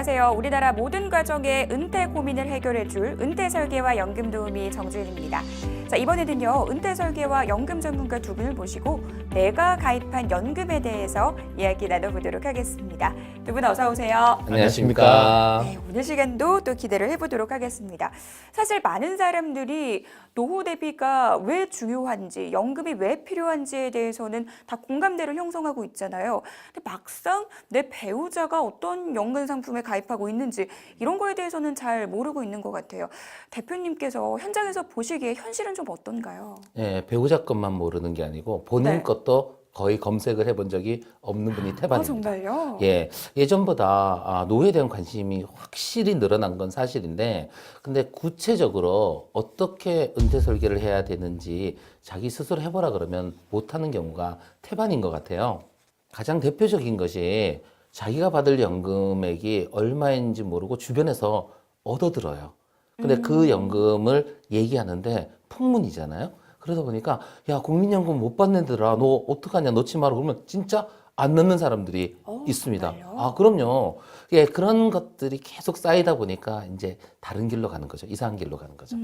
안녕하세요. 우리나라 모든 가정의 은퇴 고민을 해결해줄 은퇴 설계와 연금 도우미 정주인입니다. 자, 이번에는요, 은퇴 설계와 연금 전문가 두 분을 모시고 내가 가입한 연금에 대해서 이야기 나눠보도록 하겠습니다. 두 분 어서 오세요. 안녕하십니까. 네, 오늘 시간도 또 기대를 해보도록 하겠습니다. 사실 많은 사람들이 노후 대비가 왜 중요한지, 연금이 왜 필요한지에 대해서는 다 공감대를 형성하고 있잖아요. 근데 막상 내 배우자가 어떤 연금 상품에 가입하고 있는지 이런 거에 대해서는 잘 모르고 있는 것 같아요. 대표님께서 현장에서 보시기에 현실은 좀 어떤가요? 예, 배우자 것만 모르는 게 아니고 보는 네. 것도 거의 검색을 해본 적이 없는 분이 태반입니다. 정말요? 예, 예전보다 노후에 대한 관심이 확실히 늘어난 건 사실인데, 근데 구체적으로 어떻게 은퇴 설계를 해야 되는지 자기 스스로 해보라 그러면 못하는 경우가 태반인 것 같아요. 가장 대표적인 것이 자기가 받을 연금액이 얼마인지 모르고 주변에서 얻어들어요. 근데 그 연금을 얘기하는데 풍문이잖아요. 그러다 보니까 야, 국민연금 못 받는데라, 너 어떡하냐, 넣지 마라 그러면 진짜 안 넣는 사람들이 있습니다. 정말요? 아, 그럼요. 예, 그런 것들이 계속 쌓이다 보니까 이제 다른 길로 가는 거죠. 이상한 길로 가는 거죠.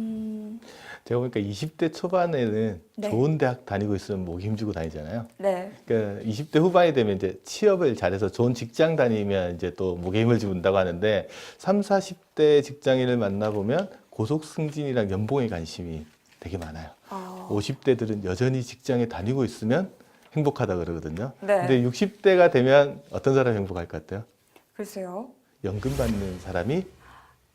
제가 보니까 20대 초반에는 네. 좋은 대학 다니고 있으면 목이 힘주고 다니잖아요. 네. 그러니까 20대 후반이 되면 이제 취업을 잘해서 좋은 직장 다니면 이제 또 목에 힘을 준다고 하는데 3, 40대 직장인을 만나보면 고속 승진이랑 연봉에 관심이 되게 많아요. 50대들은 여전히 직장에 다니고 있으면 행복하다 그러거든요. 네. 근데 60대가 되면 어떤 사람이 행복할 것 같아요? 글쎄요. 연금 받는 사람이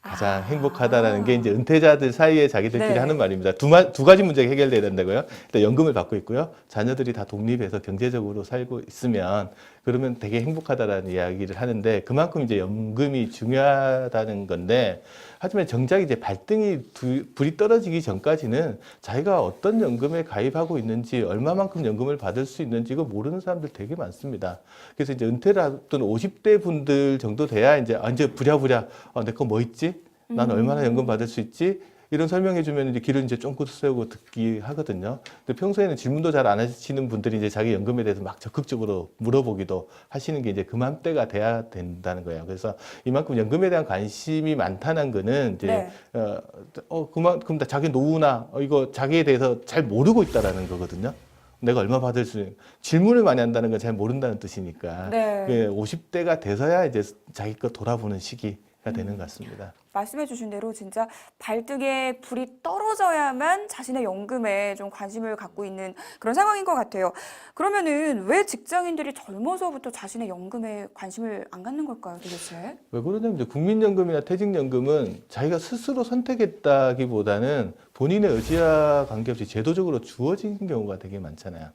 가장 행복하다라는 게 이제 은퇴자들 사이에 자기들끼리 네. 하는 말입니다. 두 가지 문제가 해결돼야 된다고요. 일단 연금을 받고 있고요. 자녀들이 다 독립해서 경제적으로 살고 있으면 그러면 되게 행복하다라는 이야기를 하는데 그만큼 이제 연금이 중요하다는 건데 하지만 정작 이제 발등이 불이 떨어지기 전까지는 자기가 어떤 연금에 가입하고 있는지 얼마만큼 연금을 받을 수 있는지 이거 모르는 사람들 되게 많습니다. 그래서 이제 은퇴를 앞둔 50대 분들 정도 돼야 이제 부랴부랴 내 거 뭐 있지? 난 얼마나 연금 받을 수 있지? 이런 설명해 주면 이제 귀를 이제 쫑긋 세우고 듣기 하거든요. 근데 평소에는 질문도 잘 안 하시는 분들이 이제 자기 연금에 대해서 막 적극적으로 물어보기도 하시는 게 이제 그맘때가 돼야 된다는 거예요. 그래서 이만큼 연금에 대한 관심이 많다는 거는 이제 네. 그만큼 다 자기 노후나 이거 자기에 대해서 잘 모르고 있다라는 거거든요. 내가 얼마 받을 수 있는 질문을 많이 한다는 건 잘 모른다는 뜻이니까 네. 50대가 돼서야 이제 자기 거 돌아보는 시기가 되는 것 같습니다. 말씀해 주신 대로 진짜 발등에 불이 떨어져야만 자신의 연금에 좀 관심을 갖고 있는 그런 상황인 것 같아요. 그러면은 왜 직장인들이 젊어서부터 자신의 연금에 관심을 안 갖는 걸까요, 도대체? 왜 그러냐면 이제 국민연금이나 퇴직연금은 자기가 스스로 선택했다기보다는 본인의 의지와 관계없이 제도적으로 주어진 경우가 되게 많잖아요.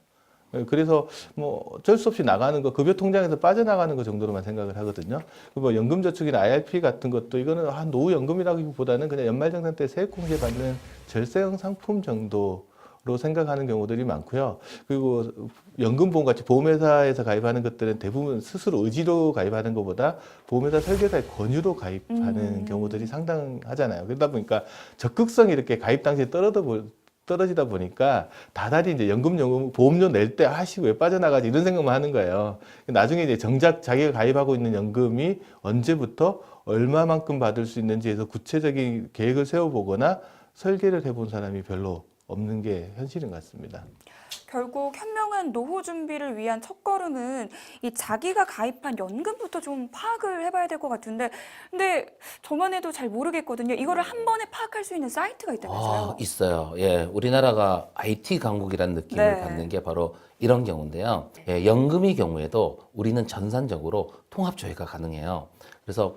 그래서 뭐 어쩔 수 없이 나가는 거, 급여 통장에서 빠져나가는 거 정도로만 생각을 하거든요. 뭐 연금저축이나 IRP 같은 것도 이거는 노후 연금이라기보다는 그냥 연말정산 때 세액공제 받는 절세형 상품 정도 로 생각하는 경우들이 많고요. 그리고 연금보험 같이 보험회사에서 가입하는 것들은 대부분 스스로 의지로 가입하는 것보다 보험회사 설계사의 권유로 가입하는 경우들이 상당하잖아요. 그러다 보니까 적극성이 이렇게 가입 당시에 떨어지다 보니까 다달이 이제 연금 보험료 낼 때 왜 빠져나가지 이런 생각만 하는 거예요. 나중에 이제 정작 자기가 가입하고 있는 연금이 언제부터 얼마만큼 받을 수 있는지에서 구체적인 계획을 세워보거나 설계를 해본 사람이 별로 없는 게 현실인 것 같습니다. 결국 현명한 노후 준비를 위한 첫걸음은 이 자기가 가입한 연금부터 좀 파악을 해봐야 될 것 같은데, 근데 저만 해도 잘 모르겠거든요. 이거를 한 번에 파악할 수 있는 사이트가 있다면서요? 있어요. 예, 우리나라가 IT 강국이라는 느낌을 네. 받는 게 바로 이런 경우인데요. 예, 연금의 경우에도 우리는 전산적으로 통합 조회가 가능해요. 그래서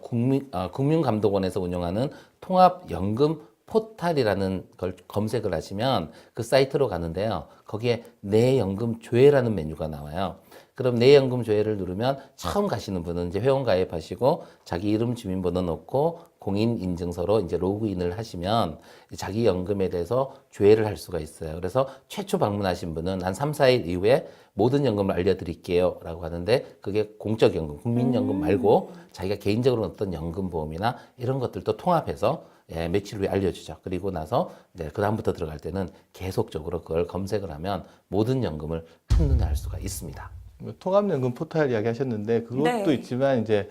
국민감독원에서 운영하는 통합연금 포탈이라는 걸 검색을 하시면 그 사이트로 가는데요. 거기에 내 연금 조회라는 메뉴가 나와요. 그럼 내 연금 조회를 누르면 처음 가시는 분은 이제 회원 가입하시고 자기 이름 주민번호 넣고 공인 인증서로 이제 로그인을 하시면 자기 연금에 대해서 조회를 할 수가 있어요. 그래서 최초 방문하신 분은 한 3, 4일 이후에 모든 연금을 알려드릴게요 라고 하는데 그게 공적연금, 국민연금 말고 자기가 개인적으로 어떤 연금보험이나 이런 것들도 통합해서 며칠 후에 알려주죠. 그리고 나서 그다음부터 들어갈 때는 계속적으로 그걸 검색을 하면 모든 연금을 한눈에 알 수가 있습니다. 통합연금 포탈 이야기 하셨는데 그것도 네. 있지만 이제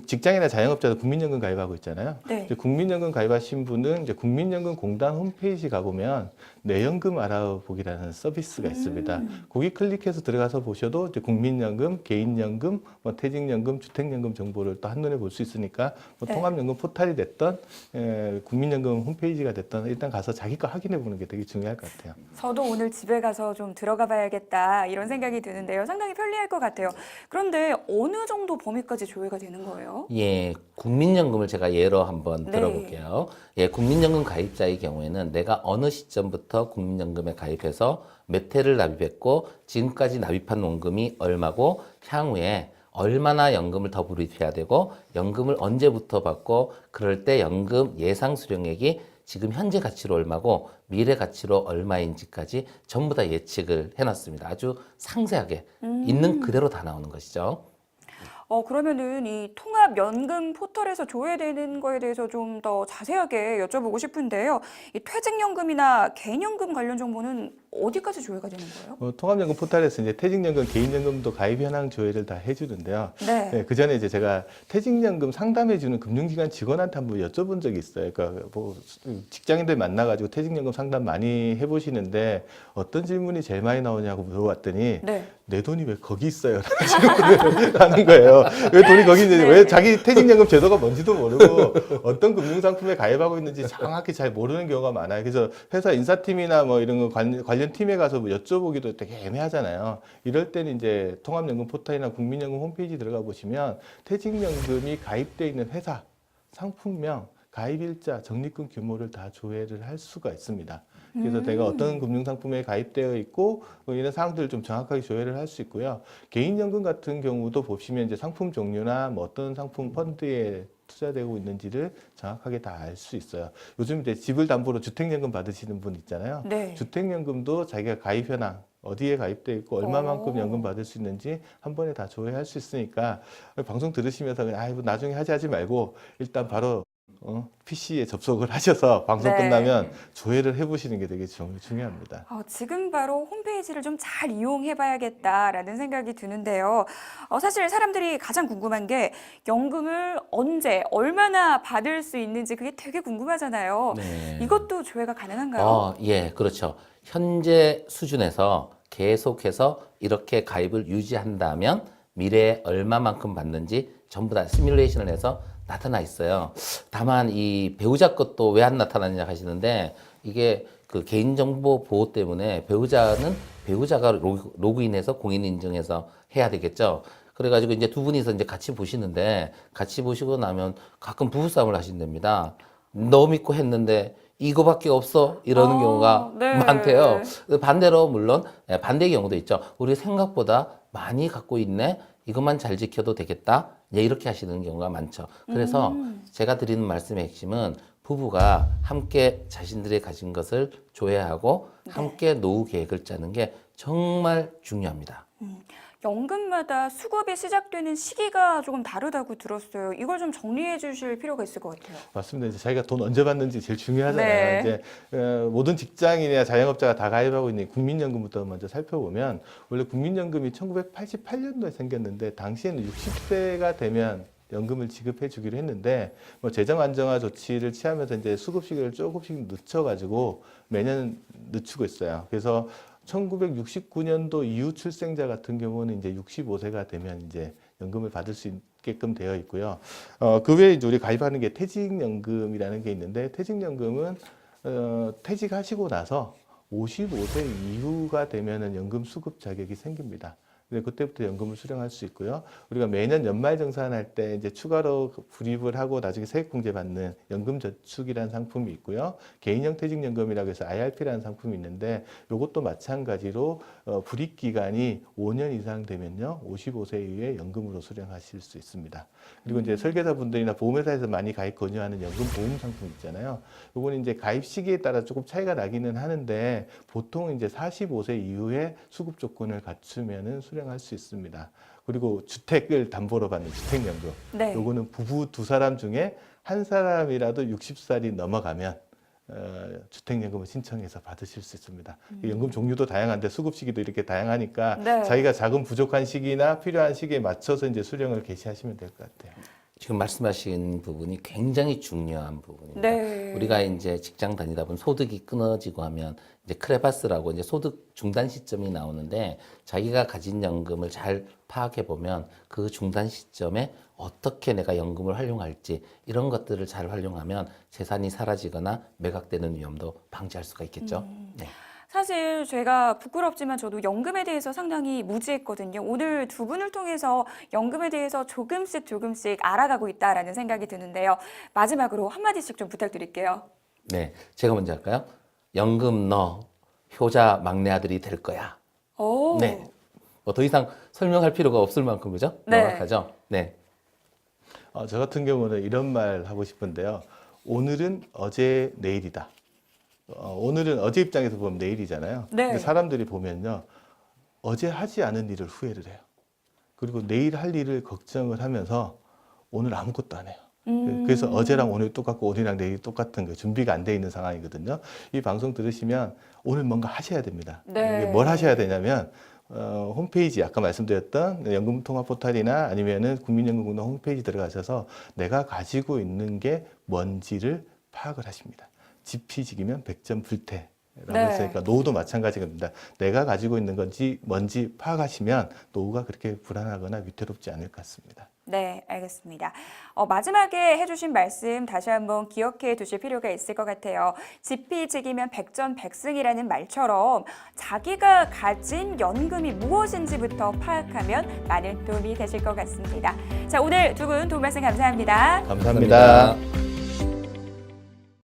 직장이나 자영업자도 국민연금 가입하고 있잖아요. 네. 이제 국민연금 가입하신 분은 이제 국민연금공단 홈페이지 가보면 내 연금 알아보기라는 서비스가 있습니다. 거기 클릭해서 들어가서 보셔도 이제 국민연금, 개인연금, 뭐 퇴직연금, 주택연금 정보를 또 한눈에 볼 수 있으니까 뭐 네. 통합연금 포탈이 됐던 국민연금 홈페이지가 됐던 일단 가서 자기 거 확인해 보는 게 되게 중요할 것 같아요. 저도 오늘 집에 가서 좀 들어가 봐야겠다 이런 생각이 드는데요. 상당히 편리할 것 같아요. 그런데 어느 정도 범위까지 조회가 되는 거예요? 예, 국민연금을 제가 예로 한번 네. 들어볼게요. 예, 국민연금 가입자의 경우에는 내가 어느 시점부터 국민연금에 가입해서 몇 회를 납입했고 지금까지 납입한 원금이 얼마고 향후에 얼마나 연금을 더 불입해야 되고 연금을 언제부터 받고 그럴 때 연금 예상 수령액이 지금 현재 가치로 얼마고 미래 가치로 얼마인지까지 전부 다 예측을 해놨습니다. 아주 상세하게 있는 그대로 다 나오는 것이죠. 그러면은 이 통합연금 포털에서 조회되는 거에 대해서 좀 더 자세하게 여쭤보고 싶은데요. 이 퇴직연금이나 개인연금 관련 정보는 어디까지 조회가 되는 거예요? 통합연금 포털에서 이제 퇴직연금, 개인연금도 가입 현황 조회를 다 해주는데요. 네. 네, 그 전에 이제 제가 퇴직연금 상담해주는 금융기관 직원한테 한번 여쭤본 적이 있어요. 그러니까 뭐 직장인들 만나가지고 퇴직연금 상담 많이 해보시는데 어떤 질문이 제일 많이 나오냐고 물어봤더니 네. 내 돈이 왜 거기 있어요? 라는 질문을 하는 거예요. 왜 돈이 거기 있는지, 네. 왜 자기 퇴직연금 제도가 뭔지도 모르고 어떤 금융상품에 가입하고 있는지 정확히 잘 모르는 경우가 많아요. 그래서 회사 인사팀이나 뭐 이런 거 관련 팀에 가서 뭐 여쭤보기도 되게 애매하잖아요. 이럴 때는 이제 통합연금 포털이나 국민연금 홈페이지 들어가 보시면 퇴직연금이 가입돼 있는 회사, 상품명, 가입일자, 적립금 규모를 다 조회를 할 수가 있습니다. 그래서 내가 어떤 금융상품에 가입되어 있고 뭐 이런 사항들을 좀 정확하게 조회를 할 수 있고요. 개인연금 같은 경우도 보시면 이제 상품 종류나 뭐 어떤 상품 펀드에 투자되고 있는지를 정확하게 다 알 수 있어요. 요즘 이제 집을 담보로 주택연금 받으시는 분 있잖아요. 네. 주택연금도 자기가 가입 현황, 어디에 가입돼 있고 얼마만큼 오. 연금 받을 수 있는지 한 번에 다 조회할 수 있으니까 방송 들으시면서 그냥 아이고 나중에 하지 말고 일단 바로 PC에 접속을 하셔서 방송 네. 끝나면 조회를 해보시는 게 되게 중요합니다. 지금 바로 홈페이지를 좀 잘 이용해 봐야겠다라는 생각이 드는데요. 사실 사람들이 가장 궁금한 게 연금을 언제, 얼마나 받을 수 있는지 그게 되게 궁금하잖아요. 네. 이것도 조회가 가능한가요? 예, 그렇죠. 현재 수준에서 계속해서 이렇게 가입을 유지한다면 미래에 얼마만큼 받는지 전부 다 시뮬레이션을 해서 나타나 있어요. 다만 이 배우자 것도 왜 안 나타나냐 하시는데 이게 그 개인정보 보호 때문에 배우자가 로그인해서 공인 인증해서 해야 되겠죠. 그래가지고 이제 두 분이서 이제 같이 보시는데 같이 보시고 나면 가끔 부부싸움을 하신답니다. 너 믿고 했는데 이거밖에 없어 이러는 경우가 네. 많대요. 반대로 물론 반대의 경우도 있죠. 우리 생각보다 많이 갖고 있네. 이것만 잘 지켜도 되겠다. 이렇게 하시는 경우가 많죠. 그래서 제가 드리는 말씀의 핵심은 부부가 함께 자신들이 가진 것을 조회하고 함께 노후 계획을 짜는 게 정말 중요합니다. 연금마다 수급이 시작되는 시기가 조금 다르다고 들었어요. 이걸 좀 정리해 주실 필요가 있을 것 같아요. 맞습니다. 이제 자기가 돈 언제 받는지 제일 중요하잖아요. 네. 이제 모든 직장인이나 자영업자가 다 가입하고 있는 국민연금부터 먼저 살펴보면 원래 국민연금이 1988년도에 생겼는데 당시에는 60세가 되면 연금을 지급해 주기로 했는데 뭐 재정 안정화 조치를 취하면서 이제 수급 시기를 조금씩 늦춰가지고 매년 늦추고 있어요. 그래서 1969년도 이후 출생자 같은 경우는 이제 65세가 되면 이제 연금을 받을 수 있게끔 되어 있고요. 그 외에 이제 우리 가입하는 게 퇴직연금이라는 게 있는데 퇴직연금은 퇴직하시고 나서 55세 이후가 되면은 연금 수급 자격이 생깁니다. 근데 그때부터 연금을 수령할 수 있고요. 우리가 매년 연말정산할 때 이제 추가로 불입을 하고 나중에 세액공제 받는 연금저축이라는 상품이 있고요. 개인형 퇴직연금이라고 해서 IRP라는 상품이 있는데 이것도 마찬가지로 불입 기간이 5년 이상 되면요. 55세 이후에 연금으로 수령하실 수 있습니다. 그리고 이제 설계사분들이나 보험회사에서 많이 가입 권유하는 연금 보험 상품 있잖아요. 요거는 이제 가입 시기에 따라 조금 차이가 나기는 하는데 보통 이제 45세 이후에 수급 조건을 갖추면은 수령할 수 있습니다. 그리고 주택을 담보로 받는 주택연금. 네. 요거는 부부 두 사람 중에 한 사람이라도 60살이 넘어가면 주택연금을 신청해서 받으실 수 있습니다. 연금 종류도 다양한데 수급 시기도 이렇게 다양하니까 네. 자기가 자금 부족한 시기나 필요한 시기에 맞춰서 이제 수령을 개시하시면 될 것 같아요. 지금 말씀하신 부분이 굉장히 중요한 부분입니다. 네. 우리가 이제 직장 다니다 보면 소득이 끊어지고 하면 이제 크레바스라고 이제 소득 중단 시점이 나오는데 자기가 가진 연금을 잘 파악해 보면 그 중단 시점에 어떻게 내가 연금을 활용할지 이런 것들을 잘 활용하면 재산이 사라지거나 매각되는 위험도 방지할 수가 있겠죠. 네. 사실 제가 부끄럽지만 저도 연금에 대해서 상당히 무지했거든요. 오늘 두 분을 통해서 연금에 대해서 조금씩 알아가고 있다라는 생각이 드는데요. 마지막으로 한마디씩 좀 부탁드릴게요. 네, 제가 먼저 할까요? 연금 너 효자 막내 아들이 될 거야. 오. 네, 뭐 더 이상 설명할 필요가 없을 만큼 그죠? 네. 명확하죠? 네. 저 같은 경우는 이런 말 하고 싶은데요. 오늘은 어제 내일이다. 오늘은 어제 입장에서 보면 내일이잖아요. 네. 근데 사람들이 보면요. 어제 하지 않은 일을 후회를 해요. 그리고 내일 할 일을 걱정을 하면서 오늘 아무것도 안 해요. 그래서 어제랑 오늘 똑같고 오늘이랑 내일이 똑같은 거 준비가 안 돼 있는 상황이거든요. 이 방송 들으시면 오늘 뭔가 하셔야 됩니다. 네. 이게 뭘 하셔야 되냐면 홈페이지 아까 말씀드렸던 연금통합 포털이나 아니면은 국민연금공단 홈페이지 들어가셔서 내가 가지고 있는 게 뭔지를 파악을 하십니다. 지피지기면 100점 불태라고 네. 했으니까 노후도 마찬가지입니다. 내가 가지고 있는 건지 뭔지 파악하시면 노후가 그렇게 불안하거나 위태롭지 않을 것 같습니다. 네, 알겠습니다. 마지막에 해주신 말씀 다시 한번 기억해 두실 필요가 있을 것 같아요. 지피지기면 백전백승이라는 말처럼 자기가 가진 연금이 무엇인지부터 파악하면 많은 도움이 되실 것 같습니다. 자, 오늘 두 분 도움 말씀 감사합니다. 감사합니다. 감사합니다.